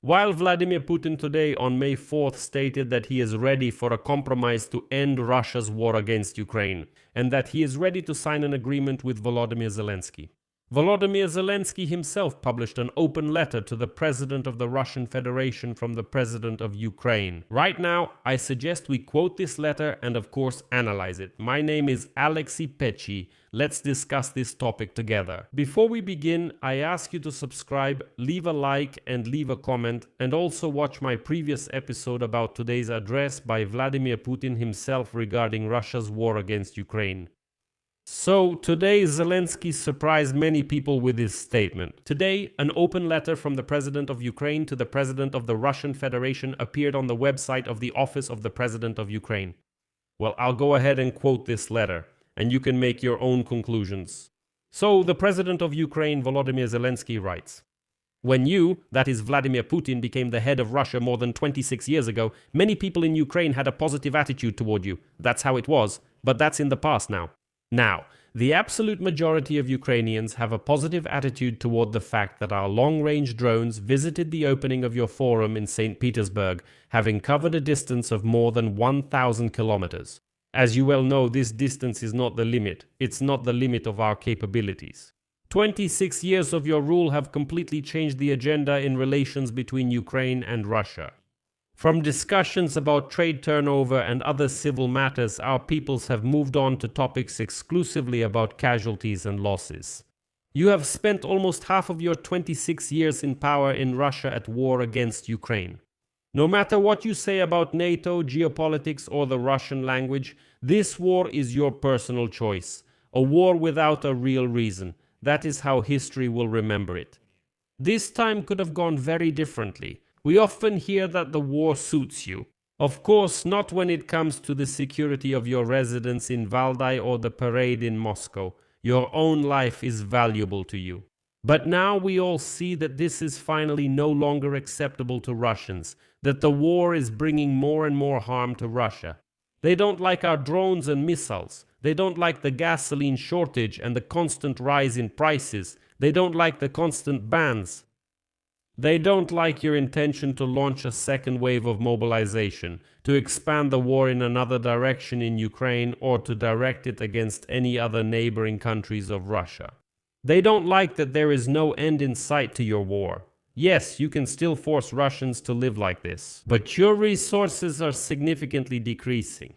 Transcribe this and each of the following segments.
While Vladimir Putin today on May 4th stated that he is ready for a compromise to end Russia's war against Ukraine, and that he is ready to sign an agreement with Volodymyr Zelensky. Volodymyr Zelensky himself published an open letter to the President of the Russian Federation from the President of Ukraine. Right now, I suggest we quote this letter and of course analyze it. My name is Pechiy. Let's discuss this topic together. Before we begin, I ask you to subscribe, leave a like and leave a comment, and also watch my previous episode about today's address by Vladimir Putin himself regarding Russia's war against Ukraine. So, today Zelensky surprised many people with his statement. Today, an open letter from the President of Ukraine to the President of the Russian Federation appeared on the website of the Office of the President of Ukraine. Well, I'll go ahead and quote this letter, and you can make your own conclusions. So, the President of Ukraine, Volodymyr Zelensky, writes, "When you, that is Vladimir Putin, became the head of Russia more than 26 years ago, many people in Ukraine had a positive attitude toward you. That's how it was, but that's in the past now. Now, the absolute majority of Ukrainians have a positive attitude toward the fact that our long-range drones visited the opening of your forum in St. Petersburg, having covered a distance of more than 1,000 kilometers. As you well know, this distance is not the limit. It's not the limit of our capabilities. 26 years of your rule have completely changed the agenda in relations between Ukraine and Russia. From discussions about trade turnover and other civil matters, our peoples have moved on to topics exclusively about casualties and losses. You have spent almost half of your 26 years in power in Russia at war against Ukraine. No matter what you say about NATO, geopolitics, or the Russian language, this war is your personal choice. A war without a real reason. That is how history will remember it. This time could have gone very differently. We often hear that the war suits you. Of course, not when it comes to the security of your residence in Valdai or the parade in Moscow. Your own life is valuable to you. But now we all see that this is finally no longer acceptable to Russians, that the war is bringing more and more harm to Russia. They don't like our drones and missiles. They don't like the gasoline shortage and the constant rise in prices. They don't like the constant bans. They don't like your intention to launch a second wave of mobilization, to expand the war in another direction in Ukraine or to direct it against any other neighboring countries of Russia. They don't like that there is no end in sight to your war. Yes, you can still force Russians to live like this, but your resources are significantly decreasing.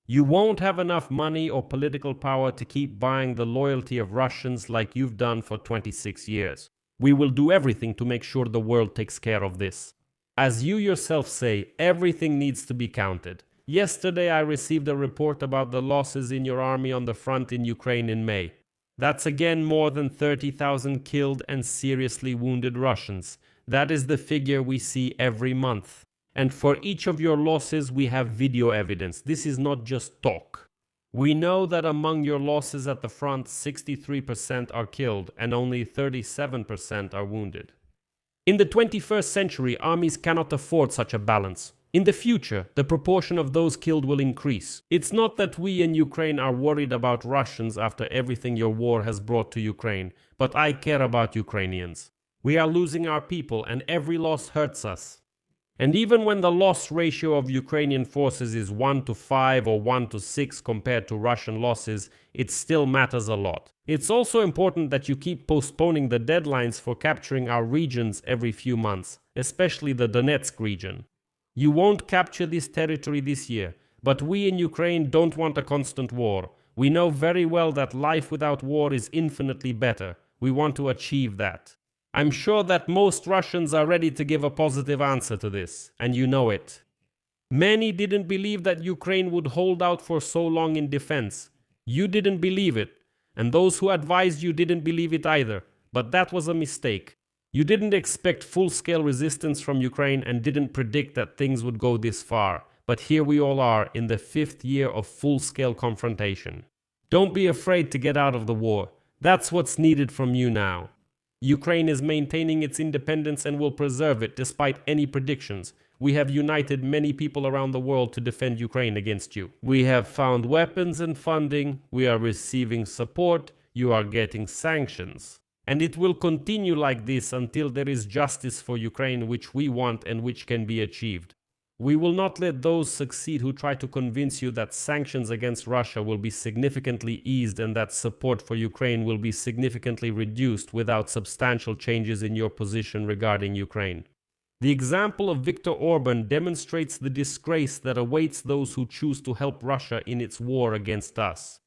You won't have enough money or political power to keep buying the loyalty of Russians like you've done for 26 years. We will do everything to make sure the world takes care of this. As you yourself say, everything needs to be counted. Yesterday I received a report about the losses in your army on the front in Ukraine in May. That's again more than 30,000 killed and seriously wounded Russians. That is the figure we see every month. And for each of your losses we have video evidence. This is not just talk. We know that among your losses at the front, 63% are killed and only 37% are wounded. In the 21st century, armies cannot afford such a balance. In the future, the proportion of those killed will increase. It's not that we in Ukraine are worried about Russians after everything your war has brought to Ukraine, but I care about Ukrainians. We are losing our people and every loss hurts us. And even when the loss ratio of Ukrainian forces is 1-5 or 1-6 compared to Russian losses, it still matters a lot. It's also important that you keep postponing the deadlines for capturing our regions every few months, especially the Donetsk region. You won't capture this territory this year, but we in Ukraine don't want a constant war. We know very well that life without war is infinitely better. We want to achieve that. I'm sure that most Russians are ready to give a positive answer to this, and you know it. Many didn't believe that Ukraine would hold out for so long in defense. You didn't believe it, and those who advised you didn't believe it either, but that was a mistake. You didn't expect full-scale resistance from Ukraine and didn't predict that things would go this far, but here we all are in the 5th year of full-scale confrontation. Don't be afraid to get out of the war. That's what's needed from you now. Ukraine is maintaining its independence and will preserve it despite any predictions. We have united many people around the world to defend Ukraine against you. We have found weapons and funding. We are receiving support. You are getting sanctions. And it will continue like this until there is justice for Ukraine, which we want and which can be achieved. We will not let those succeed who try to convince you that sanctions against Russia will be significantly eased and that support for Ukraine will be significantly reduced without substantial changes in your position regarding Ukraine. The example of Viktor Orban demonstrates the disgrace that awaits those who choose to help Russia in its war against us.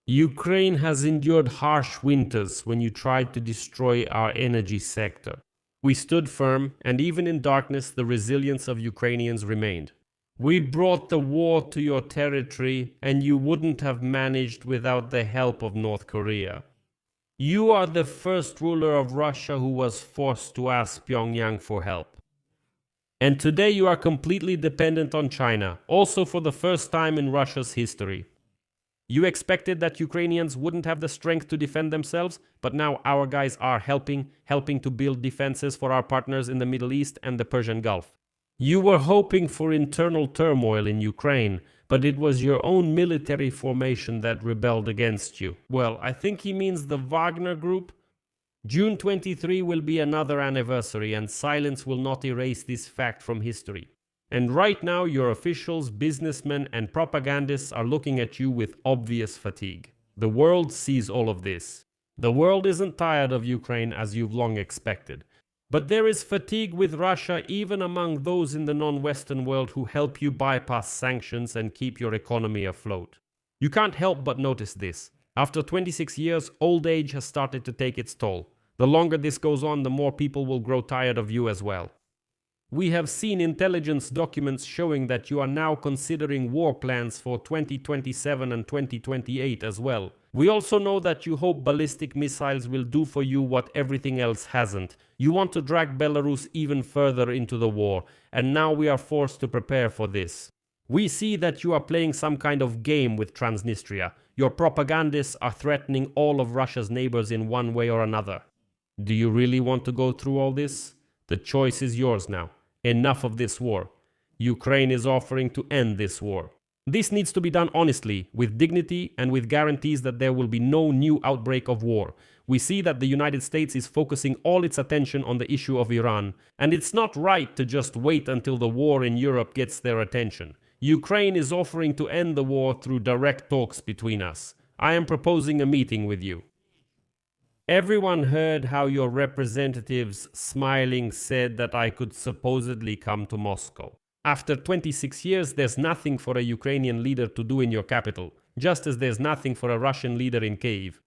Ukraine has endured harsh winters when you tried to destroy our energy sector. We stood firm, and even in darkness, the resilience of Ukrainians remained. We brought the war to your territory, and you wouldn't have managed without the help of North Korea. You are the first ruler of Russia who was forced to ask Pyongyang for help. And today you are completely dependent on China, also for the first time in Russia's history. You expected that Ukrainians wouldn't have the strength to defend themselves, but now our guys are helping to build defenses for our partners in the Middle East and the Persian Gulf. You were hoping for internal turmoil in Ukraine, but it was your own military formation that rebelled against you. Well, I think he means the Wagner Group. June 23 will be another anniversary, and silence will not erase this fact from history. And right now, your officials, businessmen, and propagandists are looking at you with obvious fatigue. The world sees all of this. The world isn't tired of Ukraine as you've long expected. But there is fatigue with Russia even among those in the non-Western world who help you bypass sanctions and keep your economy afloat. You can't help but notice this. After 26 years, old age has started to take its toll. The longer this goes on, the more people will grow tired of you as well. We have seen intelligence documents showing that you are now considering war plans for 2027 and 2028 as well. We also know that you hope ballistic missiles will do for you what everything else hasn't. You want to drag Belarus even further into the war, and now we are forced to prepare for this. We see that you are playing some kind of game with Transnistria. Your propagandists are threatening all of Russia's neighbors in one way or another. Do you really want to go through all this? The choice is yours now. Enough of this war. Ukraine is offering to end this war. This needs to be done honestly, with dignity and with guarantees that there will be no new outbreak of war. We see that the United States is focusing all its attention on the issue of Iran, and it's not right to just wait until the war in Europe gets their attention. Ukraine is offering to end the war through direct talks between us. I am proposing a meeting with you. Everyone heard how your representatives, smiling, said that I could supposedly come to Moscow. After 26 years, there's nothing for a Ukrainian leader to do in your capital, just as there's nothing for a Russian leader in Kyiv.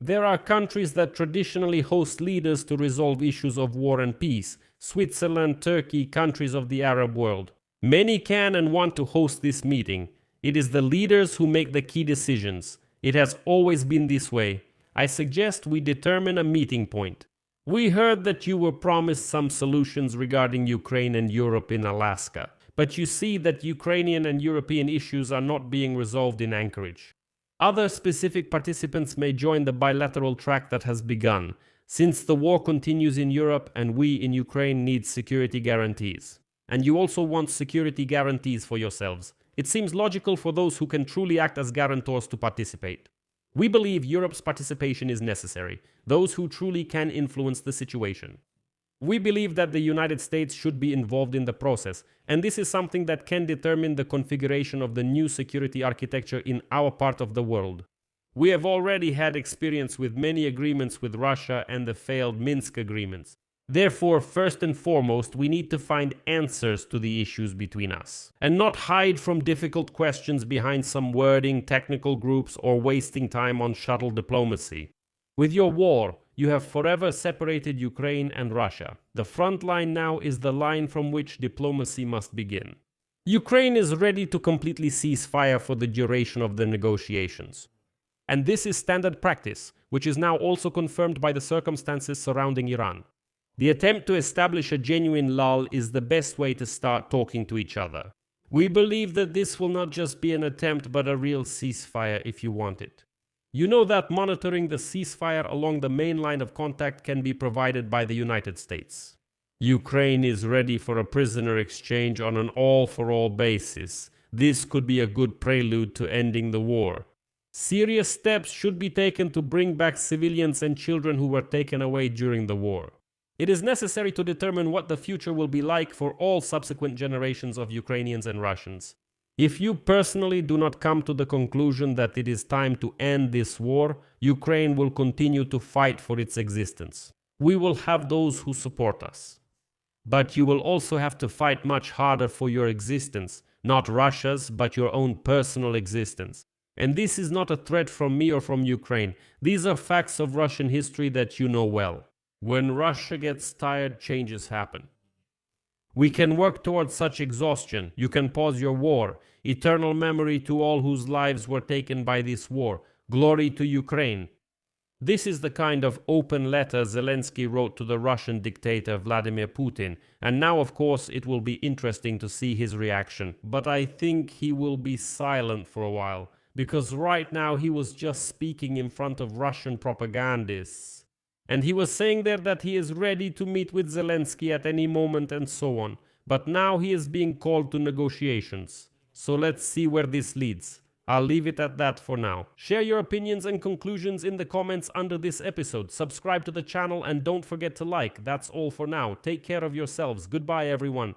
There are countries that traditionally host leaders to resolve issues of war and peace: Switzerland, Turkey, countries of the Arab world. Many can and want to host this meeting. It is the leaders who make the key decisions. It has always been this way. I suggest we determine a meeting point. We heard that you were promised some solutions regarding Ukraine and Europe in Alaska, but you see that Ukrainian and European issues are not being resolved in Anchorage. Other specific participants may join the bilateral track that has begun, since the war continues in Europe and we in Ukraine need security guarantees. And you also want security guarantees for yourselves. It seems logical for those who can truly act as guarantors to participate. We believe Europe's participation is necessary, those who truly can influence the situation. We believe that the United States should be involved in the process, and this is something that can determine the configuration of the new security architecture in our part of the world. We have already had experience with many agreements with Russia and the failed Minsk agreements. Therefore, first and foremost, we need to find answers to the issues between us, and not hide from difficult questions behind some wording, technical groups, or wasting time on shuttle diplomacy. With your war, you have forever separated Ukraine and Russia. The front line now is the line from which diplomacy must begin. Ukraine is ready to completely cease fire for the duration of the negotiations. And this is standard practice, which is now also confirmed by the circumstances surrounding Iran. The attempt to establish a genuine lull is the best way to start talking to each other. We believe that this will not just be an attempt but a real ceasefire if you want it. You know that monitoring the ceasefire along the main line of contact can be provided by the United States. Ukraine is ready for a prisoner exchange on an all-for-all basis. This could be a good prelude to ending the war. Serious steps should be taken to bring back civilians and children who were taken away during the war. It is necessary to determine what the future will be like for all subsequent generations of Ukrainians and Russians. If you personally do not come to the conclusion that it is time to end this war, Ukraine will continue to fight for its existence. We will have those who support us. But you will also have to fight much harder for your existence, not Russia's, but your own personal existence. And this is not a threat from me or from Ukraine. These are facts of Russian history that you know well. When Russia gets tired, changes happen. We can work towards such exhaustion. You can pause your war. Eternal memory to all whose lives were taken by this war. Glory to Ukraine. This is the kind of open letter Zelensky wrote to the Russian dictator Vladimir Putin, and now of course it will be interesting to see his reaction. But I think he will be silent for a while, because right now he was just speaking in front of Russian propagandists. And he was saying there that he is ready to meet with Zelensky at any moment and so on. But now he is being called to negotiations. So let's see where this leads. I'll leave it at that for now. Share your opinions and conclusions in the comments under this episode. Subscribe to the channel and don't forget to like. That's all for now. Take care of yourselves. Goodbye, everyone.